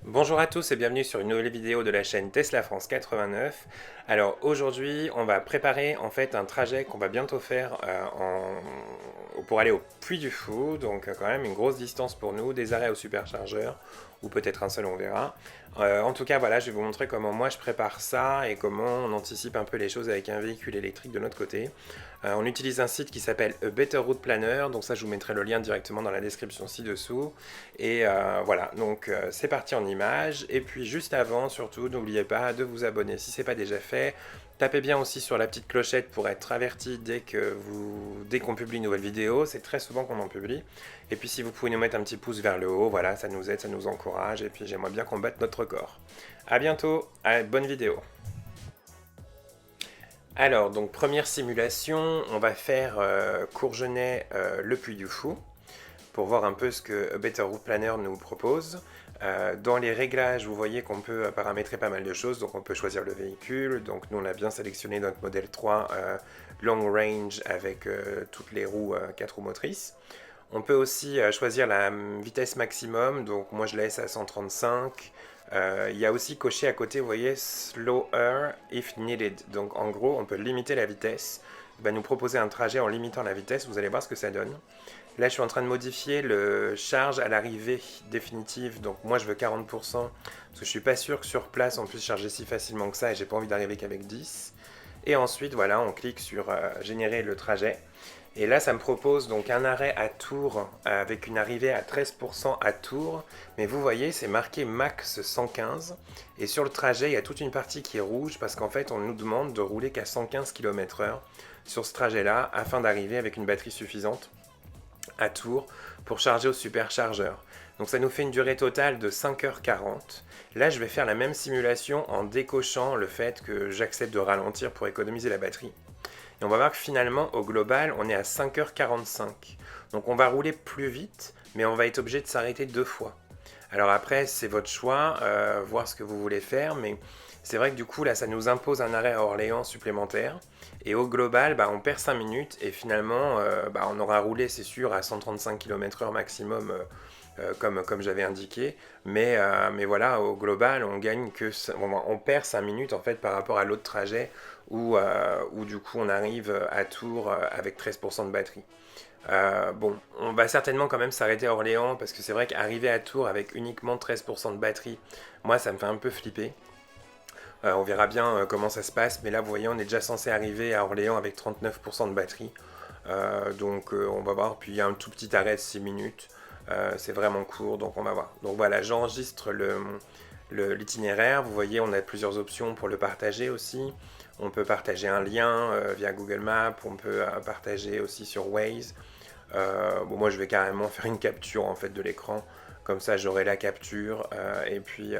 Bonjour à tous et bienvenue sur une nouvelle vidéo de la chaîne Tesla France 89. Alors aujourd'hui on va préparer en fait un trajet qu'on va bientôt faire pour aller au Puy du Fou, donc quand même une grosse distance pour nous, des arrêts au superchargeur, ou peut-être un seul on verra. En tout cas voilà, je vais vous montrer comment moi je prépare ça et comment on anticipe un peu les choses avec un véhicule électrique de notre côté. On utilise un site qui s'appelle A Better Route Planner, donc ça je vous mettrai le lien directement dans la description ci-dessous. Et voilà, donc c'est parti en images. Et puis juste avant, surtout, n'oubliez pas de vous abonner si ce n'est pas déjà fait. Tapez bien aussi sur la petite clochette pour être averti dès qu'on publie une nouvelle vidéo. C'est très souvent qu'on en publie. Et puis si vous pouvez nous mettre un petit pouce vers le haut, voilà, ça nous aide, ça nous encourage. Et puis j'aimerais bien qu'on batte notre record. A bientôt, bonne vidéo. Alors, donc première simulation, on va faire Courgenay, le Puy du Fou, pour voir un peu ce que A Better Route Planner nous propose. Dans les réglages, vous voyez qu'on peut paramétrer pas mal de choses, donc on peut choisir le véhicule. Donc nous on a bien sélectionné notre modèle 3 long range avec toutes les roues 4 roues motrices. On peut aussi choisir la vitesse maximum, donc moi je laisse à 135. Il y a aussi coché à côté, vous voyez, slower if needed. Donc en gros, on peut limiter la vitesse. Il va nous proposer un trajet en limitant la vitesse, vous allez voir ce que ça donne. Là, je suis en train de modifier le charge à l'arrivée définitive. Donc moi, je veux 40%, parce que je suis pas sûr que sur place, on puisse charger si facilement que ça, et j'ai pas envie d'arriver qu'avec 10. Et ensuite, voilà, on clique sur générer le trajet. Et là, ça me propose donc un arrêt à Tours avec une arrivée à 13% à Tours. Mais vous voyez, c'est marqué max 115. Et sur le trajet, il y a toute une partie qui est rouge parce qu'en fait, on nous demande de rouler qu'à 115 km/h sur ce trajet-là afin d'arriver avec une batterie suffisante à Tours pour charger au superchargeur. Donc ça nous fait une durée totale de 5h40. Là, je vais faire la même simulation en décochant le fait que j'accepte de ralentir pour économiser la batterie. Et on va voir que finalement, au global, on est à 5h45. Donc on va rouler plus vite, mais on va être obligé de s'arrêter 2 fois. Alors après, c'est votre choix, voir ce que vous voulez faire, mais c'est vrai que du coup, là, ça nous impose un arrêt à Orléans supplémentaire. Et au global, bah, on perd 5 minutes et finalement, bah, on aura roulé, c'est sûr, à 135 km/h maximum, comme j'avais indiqué. Mais voilà, au global, on perd 5 minutes en fait par rapport à l'autre trajet où du coup on arrive à Tours avec 13% de batterie. Bon, on va certainement quand même s'arrêter à Orléans parce que c'est vrai qu'arriver à Tours avec uniquement 13% de batterie, moi ça me fait un peu flipper. On verra bien comment ça se passe, mais là vous voyez on est déjà censé arriver à Orléans avec 39% de batterie. Donc on va voir, puis il y a un tout petit arrêt de 6 minutes. C'est vraiment court, donc on va voir. Donc voilà, j'enregistre l'itinéraire. Vous voyez, on a plusieurs options pour le partager aussi. On peut partager un lien via Google Maps, on peut partager aussi sur Waze. Bon, moi je vais carrément faire une capture en fait de l'écran, comme ça j'aurai la capture et puis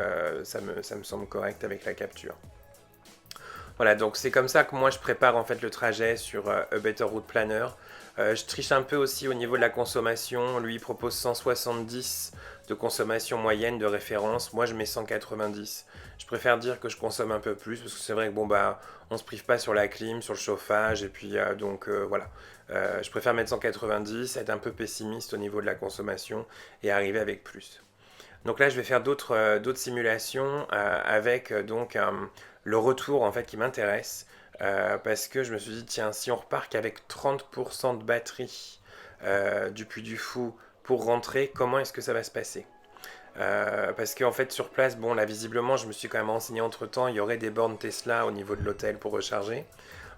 ça me semble correct avec la capture. Voilà, donc c'est comme ça que moi je prépare en fait le trajet sur A Better Route Planner. Je triche un peu aussi au niveau de la consommation. Lui il propose 170 de consommation moyenne de référence. Moi je mets 190. Je préfère dire que je consomme un peu plus parce que c'est vrai que bon bah on se prive pas sur la clim, sur le chauffage et puis donc voilà. Je préfère mettre 190, être un peu pessimiste au niveau de la consommation et arriver avec plus. Donc là, je vais faire d'autres simulations avec donc le retour en fait qui m'intéresse parce que je me suis dit tiens si on repart qu'avec 30% de batterie du Puy du Fou pour rentrer, comment est-ce que ça va se passer? Parce qu'en fait sur place, bon là visiblement je me suis quand même renseigné entre temps, il y aurait des bornes Tesla au niveau de l'hôtel pour recharger.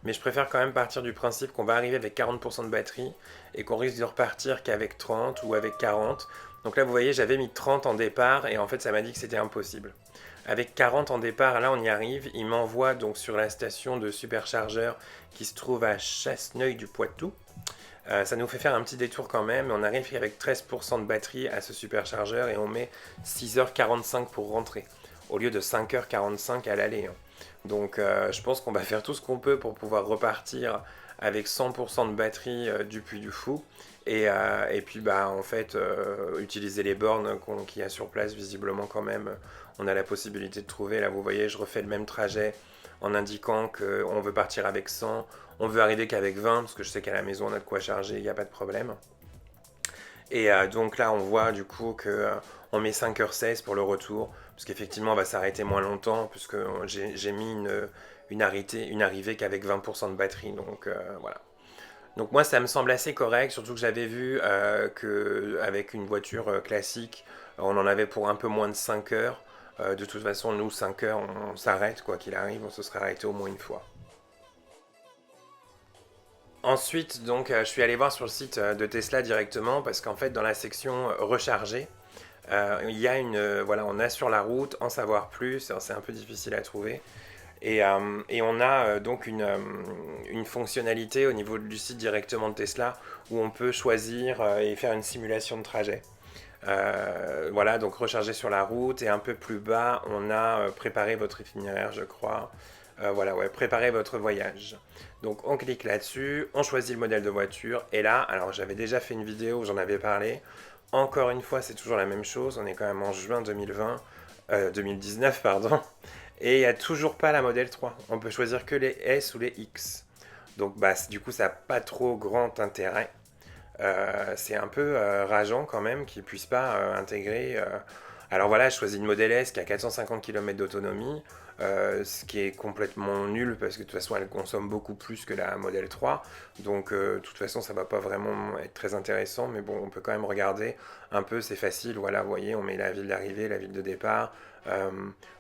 Mais je préfère quand même partir du principe qu'on va arriver avec 40% de batterie et qu'on risque de repartir qu'avec 30 ou avec 40. Donc là, vous voyez, j'avais mis 30 en départ et en fait, ça m'a dit que c'était impossible. Avec 40 en départ, là, on y arrive. Il m'envoie donc sur la station de superchargeur qui se trouve à Chasseneuil-du-Poitou. Ça nous fait faire un petit détour quand même. On arrive avec 13% de batterie à ce superchargeur et on met 6h45 pour rentrer au lieu de 5h45 à l'aller, hein. Donc je pense qu'on va faire tout ce qu'on peut pour pouvoir repartir avec 100% de batterie du Puy du Fou et puis bah en fait utiliser les bornes qu'il y a sur place. Visiblement quand même on a la possibilité de trouver. Là vous voyez, je refais le même trajet en indiquant qu'on veut partir avec 100, on veut arriver qu'avec 20 parce que je sais qu'à la maison on a de quoi charger, il n'y a pas de problème. Et donc là on voit du coup que on met 5h16 pour le retour. parce qu'effectivement on va s'arrêter moins longtemps, puisque j'ai mis une arrivée qu'avec 20% de batterie, donc voilà. Donc moi ça me semble assez correct, surtout que j'avais vu qu'avec une voiture classique, on en avait pour un peu moins de 5 heures. De toute façon, nous, 5 heures, on s'arrête, quoi qu'il arrive, on se serait arrêté au moins une fois. Ensuite, donc, je suis allé voir sur le site de Tesla directement, parce qu'en fait, dans la section recharger, il y a voilà, on a sur la route, en savoir plus, alors c'est un peu difficile à trouver, et on a donc une fonctionnalité au niveau du site directement de Tesla où on peut choisir et faire une simulation de trajet. Voilà, donc recharger sur la route et un peu plus bas, on a préparé votre itinéraire, je crois. Voilà, ouais, préparer votre voyage. Donc on clique là-dessus, on choisit le modèle de voiture et là, alors j'avais déjà fait une vidéo où j'en avais parlé. Encore une fois, c'est toujours la même chose. On est quand même en juin 2020, 2019, pardon. Et il n'y a toujours pas la modèle 3. On peut choisir que les S ou les X. Donc bah, du coup, ça n'a pas trop grand intérêt. C'est un peu rageant quand même qu'ils ne puissent pas intégrer. Alors voilà, je choisis une Model S qui a 450 km d'autonomie, ce qui est complètement nul parce que de toute façon elle consomme beaucoup plus que la Model 3. Donc de toute façon ça va pas vraiment être très intéressant, mais bon, on peut quand même regarder un peu, c'est facile. Voilà, vous voyez, on met la ville d'arrivée, la ville de départ. Euh,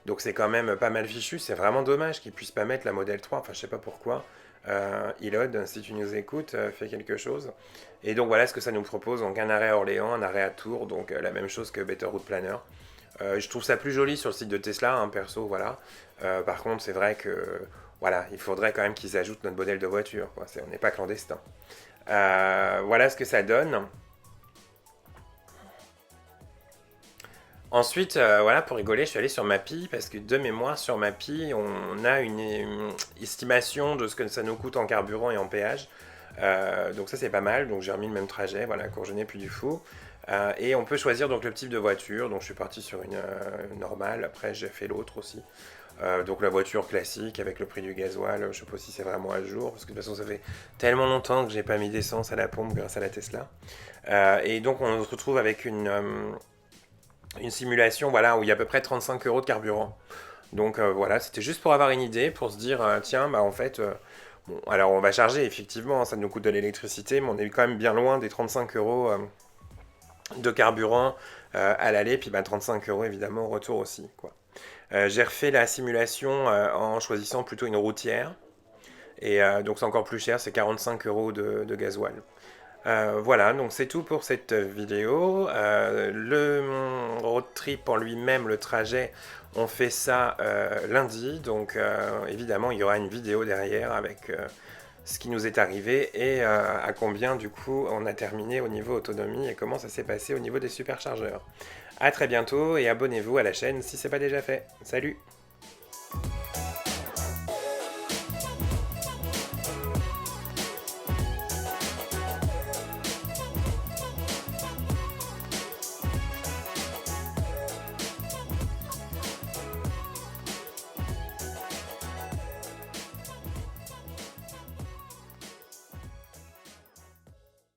donc c'est quand même pas mal fichu. C'est vraiment dommage qu'ils puissent pas mettre la Model 3. Enfin, je sais pas pourquoi. Elod, si tu nous écoutes, fais quelque chose. Et donc voilà ce que ça nous propose. Donc un arrêt à Orléans, un arrêt à Tours, donc la même chose que Better Route Planner. Je trouve ça plus joli sur le site de Tesla, hein, perso, voilà. Par contre, c'est vrai que voilà, il faudrait quand même qu'ils ajoutent notre modèle de voiture, quoi. On n'est pas clandestin. Voilà ce que ça donne. Ensuite, voilà, pour rigoler, je suis allé sur Mappy parce que de mémoire, sur Mappy, on a une estimation de ce que ça nous coûte en carburant et en péage. Donc ça c'est pas mal, donc j'ai remis le même trajet, voilà, Courgenay puis du Fou. Et on peut choisir donc le type de voiture, donc je suis parti sur une normale, après j'ai fait l'autre aussi. Donc la voiture classique avec le prix du gasoil, je sais pas si c'est vraiment à jour, parce que de toute façon ça fait tellement longtemps que j'ai pas mis d'essence à la pompe grâce à la Tesla. Et donc on se retrouve avec une simulation voilà, où il y a à peu près 35 euros de carburant. Donc voilà, c'était juste pour avoir une idée, pour se dire, tiens, bah en fait, bon, alors on va charger, effectivement, ça nous coûte de l'électricité, mais on est quand même bien loin des 35 euros de carburant à l'aller, puis bah, 35 euros évidemment au retour aussi, quoi. J'ai refait la simulation en choisissant plutôt une routière, et donc c'est encore plus cher, c'est 45 euros de gasoil. Voilà, donc c'est tout pour cette vidéo. Le road trip en lui-même, le trajet, on fait ça lundi. Donc évidemment, il y aura une vidéo derrière avec ce qui nous est arrivé et à combien du coup on a terminé au niveau autonomie et comment ça s'est passé au niveau des superchargeurs. A très bientôt et abonnez-vous à la chaîne si ce n'est pas déjà fait. Salut!